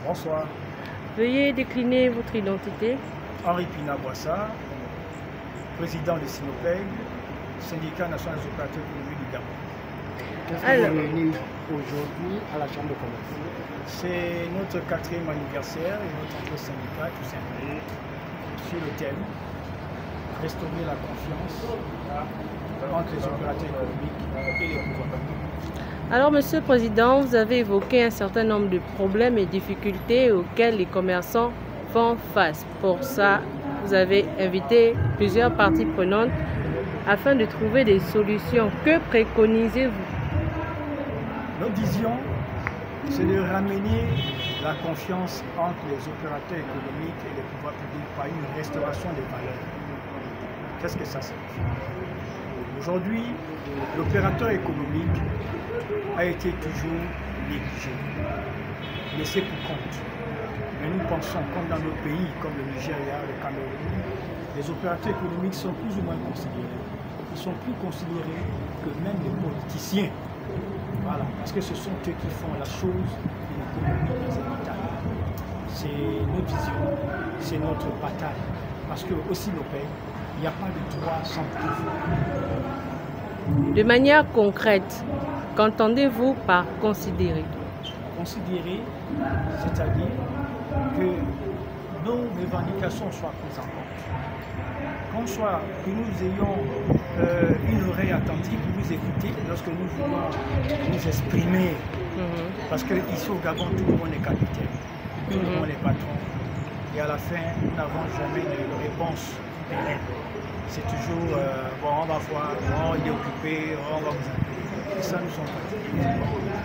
Bonsoir. Veuillez décliner votre identité. Henri Pina-Boissa, président de Sinopeg, syndicat national des opérateurs économiques du Gabon. Qu'est-ce que vous réunissez aujourd'hui à la Chambre de commerce? C'est notre 4e anniversaire et notre entrée syndicale, tout simplement, sur le thème restaurer la confiance entre les opérateurs économiques et les pouvoirs. Alors, Monsieur le Président, vous avez évoqué un certain nombre de problèmes et difficultés auxquels les commerçants font face. Pour ça, vous avez invité plusieurs parties prenantes afin de trouver des solutions. Que préconisez-vous? Notre vision, c'est de ramener la confiance entre les opérateurs économiques et les pouvoirs publics par une restauration des valeurs. Qu'est-ce que ça signifie? Aujourd'hui, l'opérateur économique a été toujours négligé, laissé pour compte. Mais nous pensons, comme dans nos pays, comme le Nigeria, le Cameroun, les opérateurs économiques sont plus ou moins considérés. Ils sont plus considérés que même les politiciens. Voilà, parce que ce sont eux qui font la chose de l'économie dans un État. C'est notre vision, c'est notre bataille. Parce que aussi nos pays, il n'y a pas de droit sans pouvoir. De manière concrète, qu'entendez-vous par considérer? Considérer, c'est-à-dire que nos revendications soient prises en compte. Que nous ayons une oreille attentive pour nous écouter lorsque nous voulons nous exprimer. Parce qu'ici au Gabon, tout le monde est capitaine, tout le monde est patron. Et à la fin, nous n'avons jamais de réponse pérenne. C'est toujours, bon, on va voir, bon, il est occupé, on va vous appeler. Et ça, nous sommes fatigués.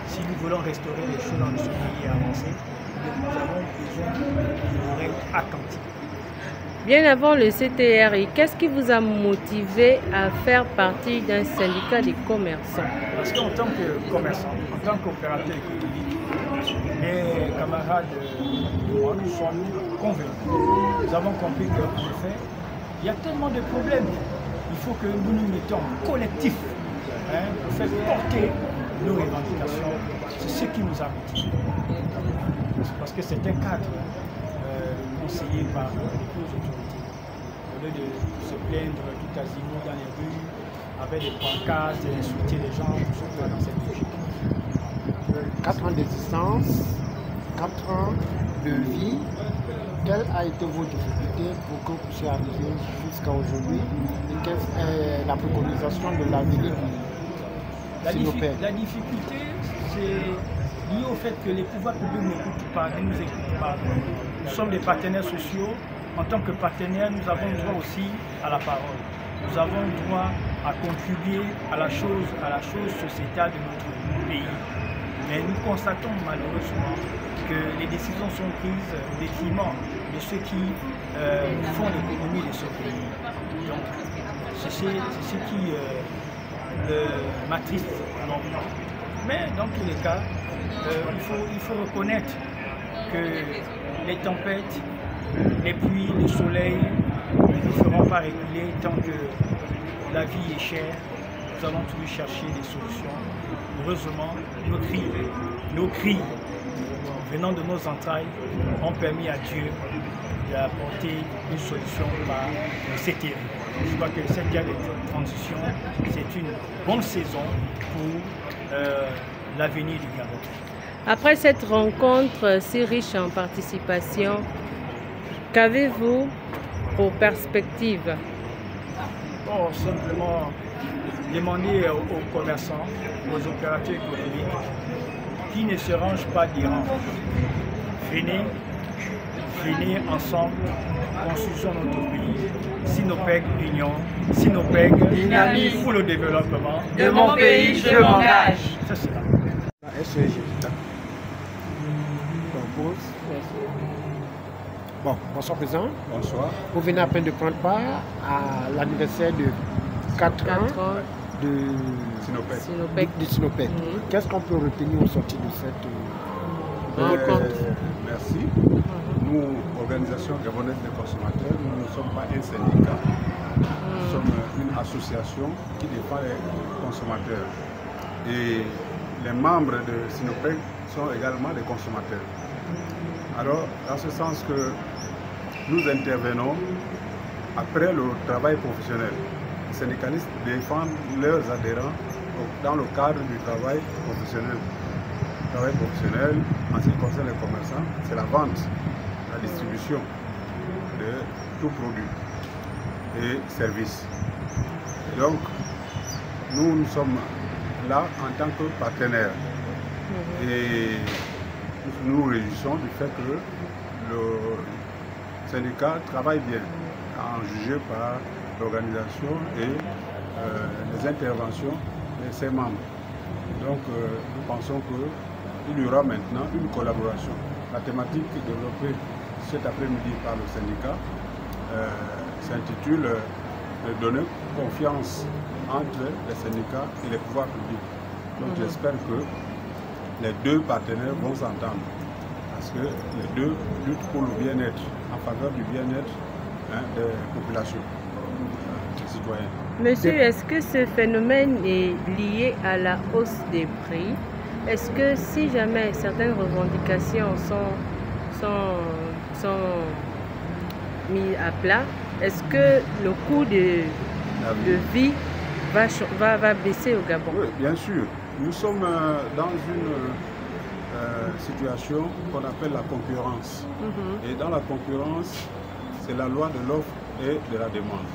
Si nous voulons restaurer les choses dans ce pays et avancer, nous avons besoin d'une oreille attentive. Bien avant le CTRI, qu'est-ce qui vous a motivé à faire partie d'un syndicat des commerçants? Parce qu'en tant que commerçant, en tant qu'opérateur économique, mes camarades et moi, nous sommes convaincus. Nous avons compris qu'en effet, il y a tellement de problèmes. Il faut que nous nous mettons collectif pour faire porter nos revendications. C'est ce qui nous a motivés. Parce que c'est un cadre conseillé par les autorités. Au lieu de se plaindre tout azimut dans les rues, avec des pancartes et insulter les gens, nous sommes pas dans cette logique. 4 ans d'existence, 4 ans de vie. Quelles ont été vos difficultés pour que vous puissiez arriver jusqu'à aujourd'hui? Et quelle est la préconisation de l'avenir du Sinopeg? La difficulté, c'est lié au fait que les pouvoirs publics n'écoutent pas, ne nous écoutent pas. Nous sommes des partenaires sociaux. En tant que partenaires, nous avons droit aussi à la parole. Nous avons droit à contribuer à la chose sociétale de notre pays. Mais nous constatons malheureusement que les décisions sont prises au détriment de ceux qui font l'économie de ce pays. Donc, c'est ce qui m'attriste énormément. Mais dans tous les cas, il faut reconnaître que les tempêtes, les pluies, le soleil ne nous feront pas reculer tant que la vie est chère. Nous allons toujours chercher des solutions. Heureusement, nos cris venant de nos entrailles ont permis à Dieu d'apporter une solution par le CTRI. Je crois que cette guerre de transition, c'est une bonne saison pour l'avenir du Gabon. Après cette rencontre si riche en participation, qu'avez-vous pour perspective? Bon, simplement demander aux commerçants, aux opérateurs économiques qui ne se rangent pas d'Iran. Venez ensemble, construisons notre pays. Sinopeg Union, Sinopeg Dynamique pour le développement de mon pays, je m'engage. C'est cela. La SEG. Bon, bonsoir président. Bonsoir. Vous venez à peine de prendre part à l'anniversaire de 4 ans de Sinopeg. Qu'est-ce qu'on peut retenir au sortir de cette rencontre? Merci. Nous, Organisation gabonaise des consommateurs, nous ne sommes pas un syndicat. Nous sommes une association qui défend les consommateurs. Et les membres de Sinopeg sont également des consommateurs. Alors, dans ce sens que nous intervenons après le travail professionnel. Les syndicalistes défendent leurs adhérents dans le cadre du travail professionnel. Le travail professionnel, en ce qui concerne les commerçants, c'est la vente, la distribution de tout produit et services. Et donc, nous sommes là en tant que partenaires. Et nous nous réjouissons du fait que le syndicat travaille bien, en jugé par l'organisation et les interventions de ses membres. Donc nous pensons qu'il y aura maintenant une collaboration. La thématique développée cet après-midi par le syndicat s'intitule « Donner confiance entre les syndicats et les pouvoirs publics ». Donc j'espère que les deux partenaires vont s'entendre parce que les deux luttent pour le bien-être, en faveur du bien-être des populations, des citoyens. Monsieur, est-ce que ce phénomène est lié à la hausse des prix? Est-ce que si jamais certaines revendications sont mises à plat, est-ce que le coût de vie va baisser au Gabon? Oui, bien sûr. Nous sommes dans une situation qu'on appelle la concurrence. Et dans la concurrence, c'est la loi de l'offre et de la demande.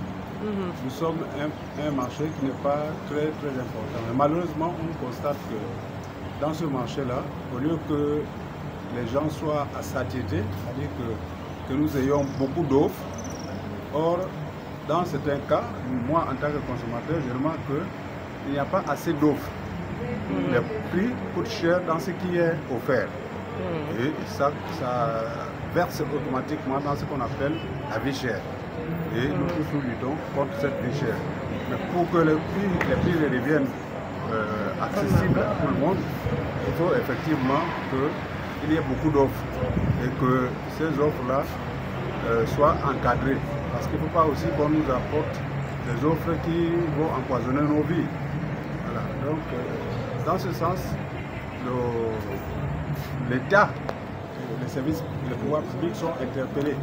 Nous sommes un marché qui n'est pas très important. Mais malheureusement, on constate que dans ce marché-là, au lieu que les gens soient à satiété, c'est-à-dire que nous ayons beaucoup d'offres, or, dans certains cas, moi en tant que consommateur, je remarque qu'il n'y a pas assez d'offres. Les prix coûtent cher dans ce qui est offert. Et ça verse automatiquement dans ce qu'on appelle la vie chère. Et nous tous nous luttons contre cette vie chère. Mais pour que les prix redeviennent accessibles à tout le monde, il faut effectivement qu'il y ait beaucoup d'offres et que ces offres-là soient encadrées. Parce qu'il ne faut pas aussi qu'on nous apporte des offres qui vont empoisonner nos vies. Voilà. Donc, dans ce sens, l'État, les services, les pouvoirs publics sont interpellés.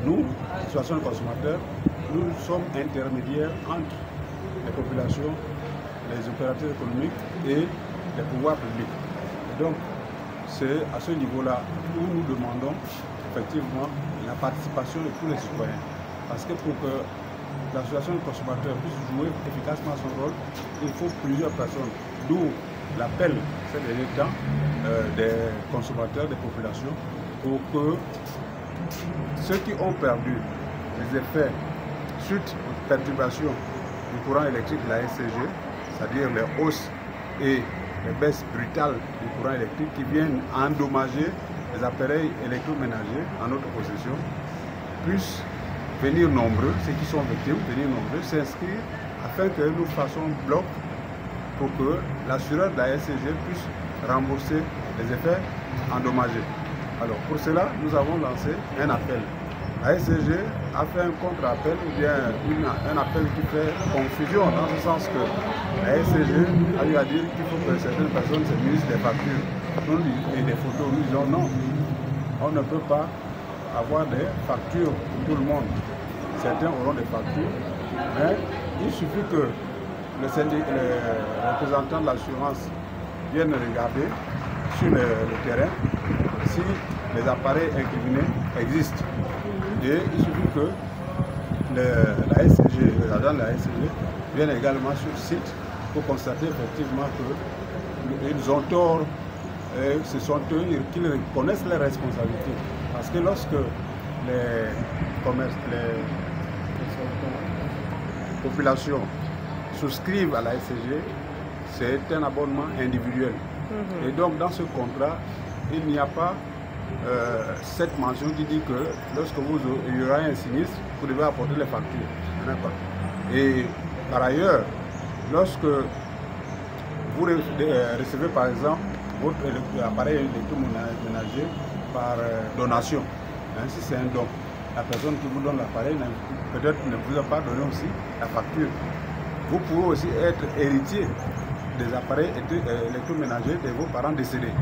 Nous, associations de consommateurs, nous sommes intermédiaires entre les populations, les opérateurs économiques et les pouvoirs publics. Et donc, c'est à ce niveau-là où nous demandons effectivement la participation de tous les citoyens. Parce que pour que l'association de consommateurs puisse jouer efficacement son rôle, il faut plusieurs personnes. D'où l'appel ces derniers temps des consommateurs, des populations, pour que ceux qui ont perdu les effets suite aux perturbations du courant électrique de la SCG, c'est-à-dire les hausses et les baisses brutales du courant électrique qui viennent endommager les appareils électroménagers en notre possession, puissent venir nombreux, ceux qui sont victimes, venir nombreux, s'inscrire afin que nous fassions bloc pour que l'assureur de la SCG puisse rembourser les effets endommagés. Alors pour cela, nous avons lancé un appel. La SCG a fait un contre-appel ou bien un appel qui fait confusion dans ce sens que la SCG a eu à dire qu'il faut que certaines personnes se munissent des factures et des photos. Nous disons non, on ne peut pas avoir des factures pour tout le monde. Certains auront des factures, mais il suffit que les représentants de l'assurance viennent regarder sur le terrain si les appareils incriminés existent. Et il suffit que la SCG, les agents de la SCG viennent également sur le site pour constater effectivement qu'ils ont tort et ce sont eux qui reconnaissent leurs responsabilités. Parce que lorsque les populations souscrivent à la SCG, c'est un abonnement individuel. Et donc dans ce contrat, il n'y a pas cette mention qui dit que lorsque il y aura un sinistre, vous devez apporter les factures. Il n'y en a pas. Et par ailleurs, lorsque vous recevez par exemple votre appareil électroménager par donation, si c'est un don, la personne qui vous donne l'appareil peut-être ne vous a pas donné aussi la facture. Vous pouvez aussi être héritier des appareils électroménagers de vos parents décédés.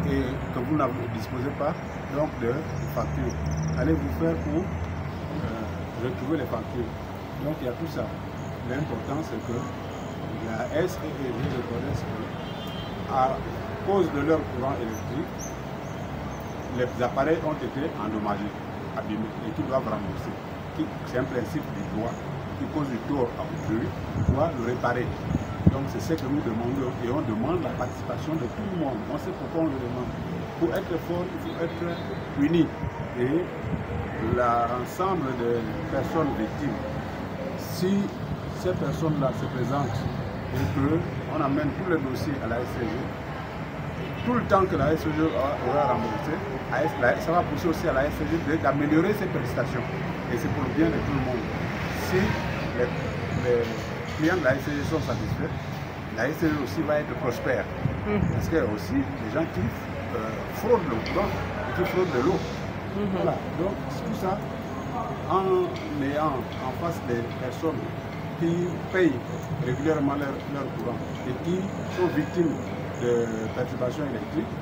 et que vous ne disposez pas donc de factures. Allez-vous faire pour retrouver les factures? Donc il y a tout ça. L'important c'est que la SEEG reconnaisse qu'à cause de leur courant électrique, les appareils ont été endommagés, abîmés et qu'ils doivent rembourser. C'est un principe du droit qui cause du tort à autrui, doit le réparer. Donc c'est ce que nous demandons et on demande la participation de tout le monde. On sait pourquoi on le demande. Pour être fort, il faut être unis. Et l'ensemble des personnes victimes, si ces personnes-là se présentent et qu'on amène tous les dossiers à la SCG, tout le temps que la SCG aura remboursé, ça va pousser aussi à la SCG d'améliorer ses prestations. Et c'est pour le bien de tout le monde. Si les clients de la SCG sont satisfaits, la SCG aussi va être prospère. Parce qu'il y a aussi des gens qui fraudent le courant et qui fraudent de l'eau. Voilà. Donc tout ça, en ayant en face des personnes qui payent régulièrement leur courant et qui sont victimes de perturbations électriques,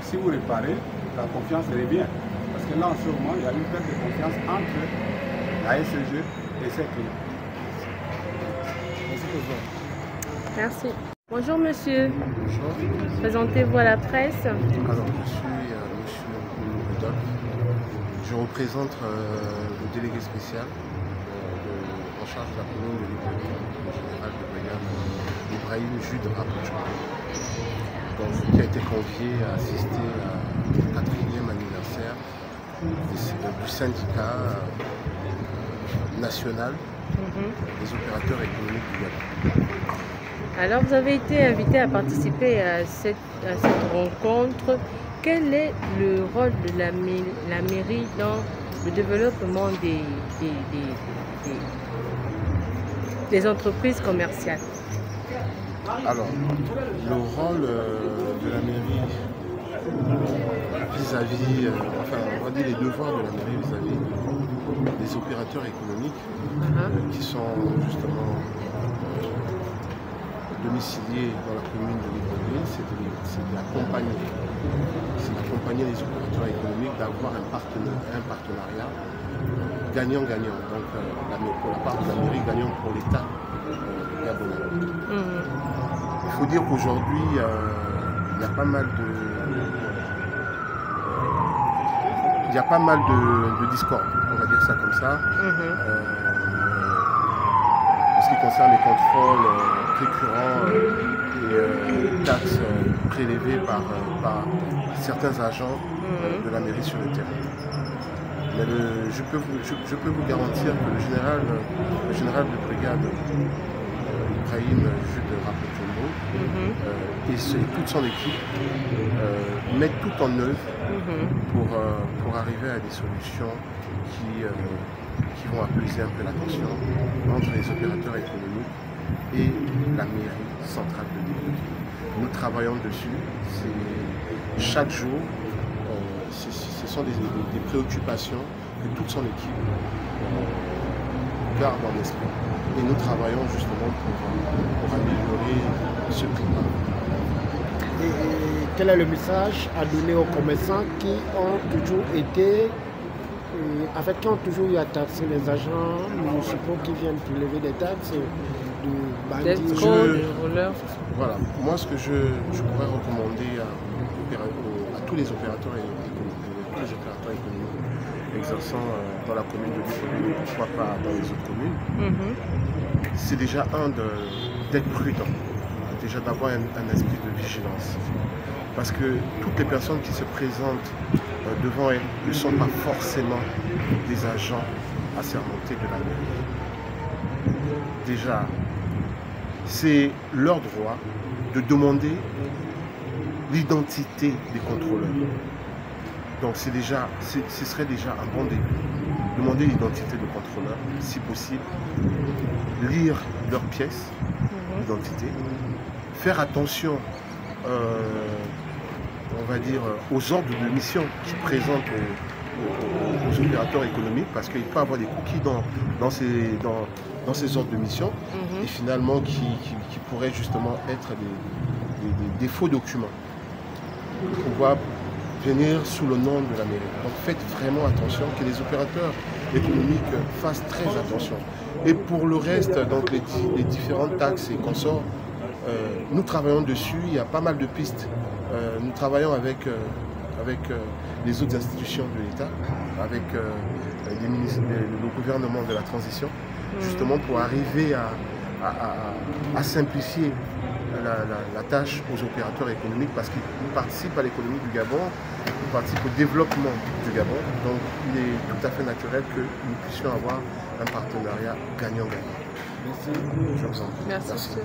si vous réparez, la confiance revient. Parce que là, en ce moment, il y a une perte de confiance entre la SCG et ses clients. Merci. Bonjour monsieur. Bonjour. Présentez-vous à la presse. Alors, je suis monsieur Rodolphe. Je représente le délégué spécial en charge de la commune de Libreville, le général de brigade Ibrahim Jude Rapouchou, qui a été convié à assister au 4e anniversaire du syndicat national des opérateurs économiques du Gabon. Alors vous avez été invité à participer à cette rencontre. Quel est le rôle de la mairie dans le développement des entreprises commerciales? Alors, le rôle de la mairie vis-à-vis, on va dire les devoirs de la mairie vis-à-vis des opérateurs économiques qui sont justement domiciliés dans la commune de Libreville, c'est d'accompagner les opérateurs économiques, d'avoir un partenariat gagnant-gagnant. Donc pour la part de la mairie, gagnant pour l'État gabonais. Il faut dire qu'aujourd'hui, il y a pas mal de discorde, on va dire ça comme ça. En ce qui concerne les contrôles récurrents et taxes prélevées par certains agents de la mairie sur le terrain. Mais je peux vous garantir que le général de brigade Ibrahim Jude Rapouchou et toute son équipe mettent tout en œuvre pour arriver à des solutions qui vont apaiser un peu la tension entre les opérateurs économiques et la mairie centrale de Libreville. Nous travaillons dessus. Chaque jour, ce sont des préoccupations que toute son équipe garde en esprit. Et nous travaillons justement pour améliorer ce climat. Et quel est le message à donner aux commerçants qui ont toujours été, qui ont toujours eu à taxer les agents municipaux qui viennent prélever des taxes, des voleurs? Voilà, moi ce que je pourrais recommander à tous les opérateurs économiques exerçant dans la commune de Libreville, pourquoi pas dans les autres communes, c'est déjà d'être prudent, déjà d'avoir un esprit de vigilance. Parce que toutes les personnes qui se présentent devant elles ne sont pas forcément des agents assermentés de la mairie. Déjà, c'est leur droit de demander l'identité des contrôleurs. Donc ce serait déjà un bon début. Demander l'identité des contrôleurs, si possible, lire leurs pièces d'identité, faire attention on va dire, aux ordres de mission qu'ils présentent aux opérateurs économiques, parce qu'il peut y avoir des cookies dans ces ordres de mission, et finalement qui pourraient justement être des faux documents. pouvoir venir sous le nom de la mairie. Donc faites vraiment attention, que les opérateurs économiques fassent très attention. Et pour le reste, donc les différentes taxes et consorts, nous travaillons dessus, il y a pas mal de pistes. Nous travaillons avec les autres institutions de l'État, avec le gouvernement de la transition, justement pour arriver à simplifier la tâche aux opérateurs économiques parce qu'ils participent à l'économie du Gabon, ils participent au développement du Gabon. Donc il est tout à fait naturel que nous puissions avoir un partenariat gagnant-gagnant. Merci. Je vous en prie. Merci.